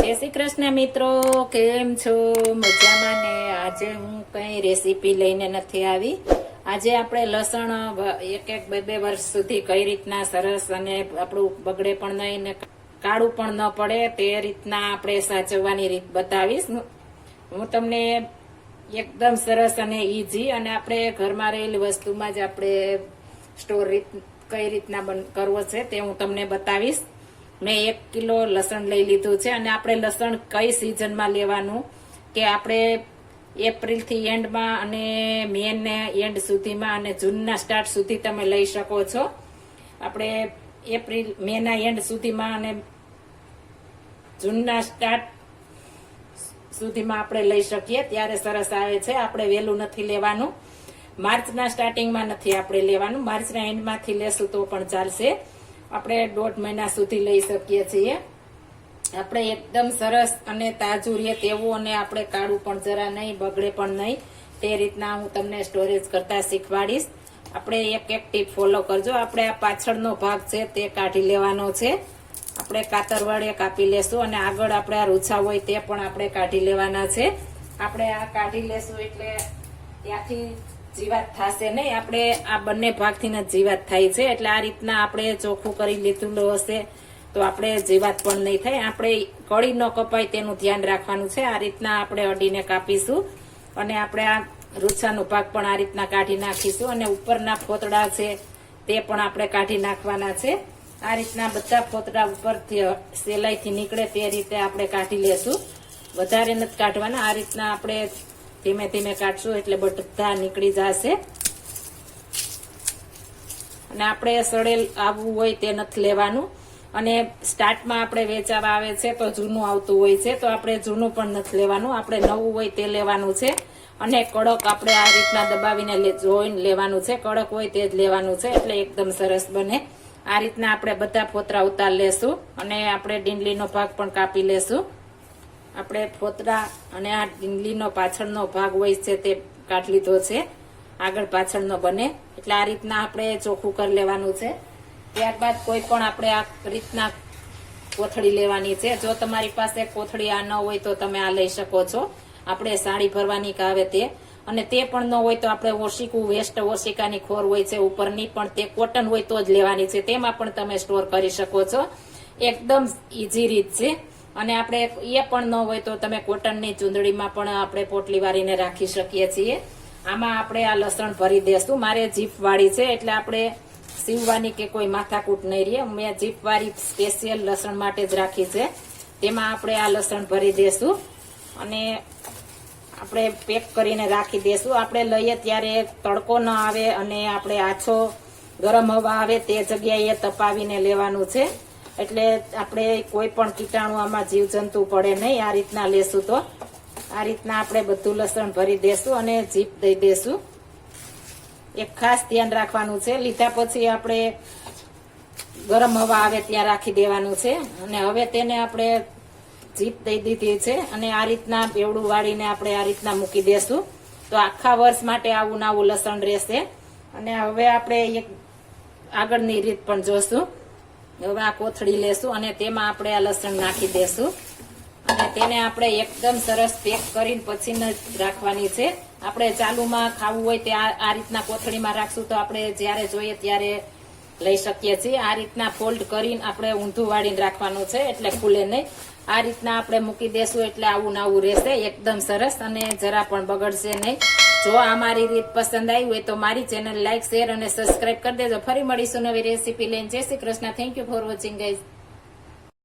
જય શ્રી કૃષ્ણ મિત્રો, કેમ છો? મજામાં ને? આજે હું કઈ રેસીપી લઈને નથી આવી. આજે આપણે લસણ એક બે વર્ષ સુધી કઈ રીતના સરસ અને આપણું બગડે પણ નહીં ને કાળું પણ ન પડે તે રીતના આપણે સાચવવાની રીત બતાવીશ. હું તમને એકદમ સરસ અને ઈઝી અને આપણે ઘરમાં રહેલી વસ્તુમાં જ આપણે સ્ટોર કઈ રીતના કરવો છે તે હું તમને બતાવીશ. મેં 1 કિલો લસણ લઈ લીધું છે અને આપણે લસણ કઈ સિઝનમાં લેવાનું કે આપણે એપ્રિલથી એન્ડમાં અને મેના એન્ડ સુધીમાં અને જૂનના સ્ટાર્ટ સુધી તમે લઈ શકો છો. આપણે મેના એન્ડ સુધીમાં અને જૂનના સ્ટાર્ટ સુધીમાં આપણે લઈ શકીએ ત્યારે સરસ આવે છે. આપણે વહેલું નથી લેવાનું, માર્ચના સ્ટાર્ટિંગમાં નથી આપણે લેવાનું, માર્ચના એન્ડમાંથી લેશું તો પણ ચાલશે. આપણે 1.5 મહિના સુધી લઈ શકીએ છીએ. આપણે એકદમ સરસ અને તાજું રહે તેવું અને આપણે કાળું પણ જરા નહીં, બગડે પણ નહીં તે રીતના હું તમને સ્ટોરેજ કરતા શીખવાડીશ. આપણે એક ટીપ ફોલો કરજો. આપણે આ પાછળનો ભાગ છે તે કાઢી લેવાનો છે. આપણે કાતર વડે કાપી લેશું અને આગળ આપણે આ રૂછા હોય તે પણ આપણે કાઢી લેવાના છે. આપણે આ કાઢી લેશું એટલે ત્યાંથી જીવાત થશે નહીં. આપણે આ બંને ભાગથી જ જીવાત થાય છે એટલે આ રીતના આપણે ચોખ્ખું કરી લીધું હશે તો આપણે જીવાત પણ નહીં થાય. આપણે કળી ન કપાય તેનું ધ્યાન રાખવાનું છે. આ રીતના આપણે અડીને કાપીશું અને આપણે આ રૂછાનો ભાગ પણ આ રીતના કાઢી નાખીશું અને ઉપરના ફોતડા છે તે પણ આપણે કાઢી નાખવાના છે. આ રીતના બધા ફોતડા ઉપરથી સહેલાઈથી નીકળે તે રીતે આપણે કાઢી લેશું. વધારે નથી કાઢવાના, આ રીતના આપણે ધીમે ધીમે કાઢશું એટલે બધા નીકળી જશે. અને આપણે સડેલ આવવું હોય તે નથી લેવાનું. અને સ્ટાર્ટમાં આપણે વેચાવા આવે છે તો જૂનું આવતું હોય છે તો આપણે જૂનું પણ નથી લેવાનું, આપણે નવું હોય તે લેવાનું છે. અને કડક આપણે આ રીતના દબાવીને જોઈને લેવાનું છે. કડક હોય તે જ લેવાનું છે એટલે એકદમ સરસ બને. આ રીતના આપણે બધા ફોતરા ઉતાર લેશું અને આપણે ડીંડલીનો ભાગ પણ કાપી લેશું. આપણે ફોતરા અને આ ડીંડલીનો પાછળનો ભાગ હોય છે તે કાઢી લીધો છે, આગળ પાછળનો બને એટલે આ રીતના આપણે ચોખ્ખું કરી લેવાનું છે. ત્યારબાદ કોઈ પણ આપણે આ રીતના કોથળી લેવાની છે. જો તમારી પાસે કોથળી આ ન હોય તો તમે આ લઈ શકો છો. આપણે સાડી ભરવાની કાવે તે, અને તે પણ ન હોય તો આપણે ઓશિકું વેસ્ટ ઓશિકાની ખોર હોય છે ઉપરની, પણ તે કોટન હોય તો જ લેવાની છે. તેમાં પણ તમે સ્ટોર કરી શકો છો. એકદમ ઈઝી રીત છે. અને આપણે એ પણ ન હોય તો તમે કોટનની ચૂંદડીમાં પણ આપણે પોટલી વાળીને રાખી શકીએ છીએ. આમાં આપણે આ લસણ ભરી દેશું. મારે જીપ વાળી છે એટલે આપણે સીવવાની કે કોઈ માથાકૂટ નહીં રહે. મેં જીપ વાળી સ્પેશિયલ લસણ માટે જ રાખી છે. તેમાં આપણે આ લસણ ભરી દેશું અને આપણે પેક કરીને રાખી દેશું. આપણે લઈએ ત્યારે તડકો ન આવે અને આપણે આછો ગરમ હવા આવે તે જગ્યાએ તપાવીને લેવાનું છે એટલે આપણે કોઈ પણ કીટાણુ આમાં જીવજંતુ પડે નહીં. આ રીતના લેશું તો આ રીતના આપણે બધું લસણ ભરી દેશું અને જીપ દઈ દેશું. એક ખાસ ધ્યાન રાખવાનું છે, લીધા પછી આપણે ગરમ હવા આવે ત્યાં રાખી દેવાનું છે. અને હવે તેને આપણે જીપ દઈ દીધી છે અને આ રીતના બેવડું વાળીને આપણે આ રીતના મૂકી દેશું તો આખા વર્ષ માટે આવું નવું લસણ રહેશે. અને હવે આપણે એક આગળની રીત પણ જોશું. હવે આ કોથળી લેશું અને તેમાં આપણે આ લસણ નાખી દેશું અને તેને આપણે એકદમ સરસ પેક કરીને પછી જ રાખવાની છે. આપણે ચાલુમાં ખાવું હોય તે આ રીતના કોથળીમાં રાખશું તો આપણે જ્યારે જોઈએ ત્યારે લઈ શકીએ છીએ. આ રીતના ફોલ્ડ કરીને આપણે ઊંધું વાળીને રાખવાનું છે એટલે ખુલે નહીં. આ રીતના આપણે મૂકી દેશું એટલે આવું નવું રહેશે, એકદમ સરસ અને જરા પણ બગડશે નહીં. જો આ મારી રીત પસંદ આવી હોય તો મારી ચેનલ લાઈક, શેર અને સબસ્ક્રાઇબ કરી દેજો. ફરી મળીશું નવી રેસીપી લઈને. જય Shri Krishna. Thank you for watching guys.